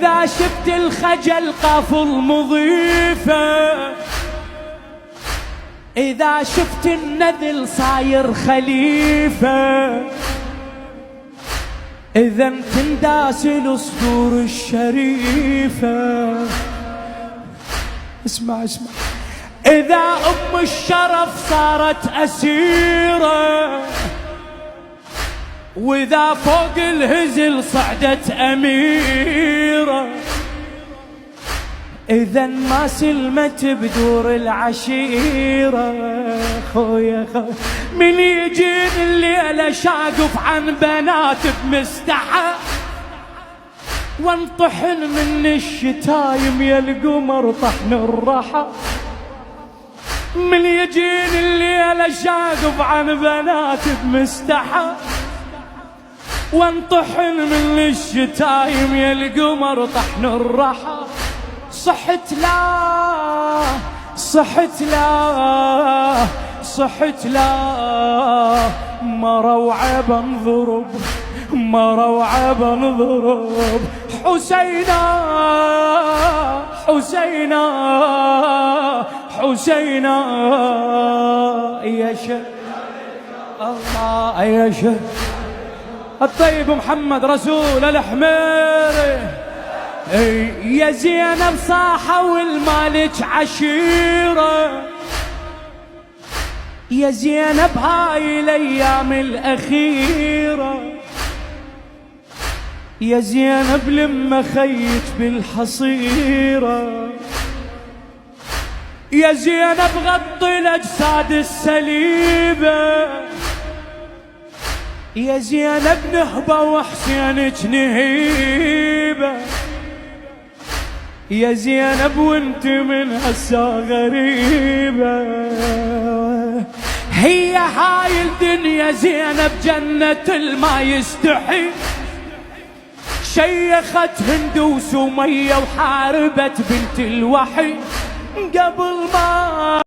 إذا شفت الخجل قافل مضيفة، إذا شفت النذل صاير خليفة، إذا تنداس الأسطور الشريفة. اسمع اسمع، إذا أم الشرف صارت أسيرة، وإذا فوق الهزل صعدت أميرة، إذا ما سلمت بدور العشيرة. خويا خويا من يجين الليلة شاقف عن بنات بمستحى، وانطحن من الشتايم يا القمر طحن الرحى. من يجين الليلة شاقف عن بنات بمستحى، وانطحن من الشتايم يا القمر طحن الرحى. صحت لا صحت لا صحت لا، مروعة بنضرب مروعة بنضرب. حسينا حسينا حسينا يا شه الله يا شه الطيب محمد رسول الحمير. يا زينب صاحة والمالك عشيرة، يا زينب هاي الأيام الأخيرة، يا زينب لما خيت بالحصيرة، يا زينب غطي الأجساد السليبة، يا زينب نهبة وحسينك نهيبة، يا زينب وانت من هسا غريبة. هي هاي الدنيا زينب جنة الما يستحي، شيخت هند وسمية وحاربت بنت الوحي قبل ما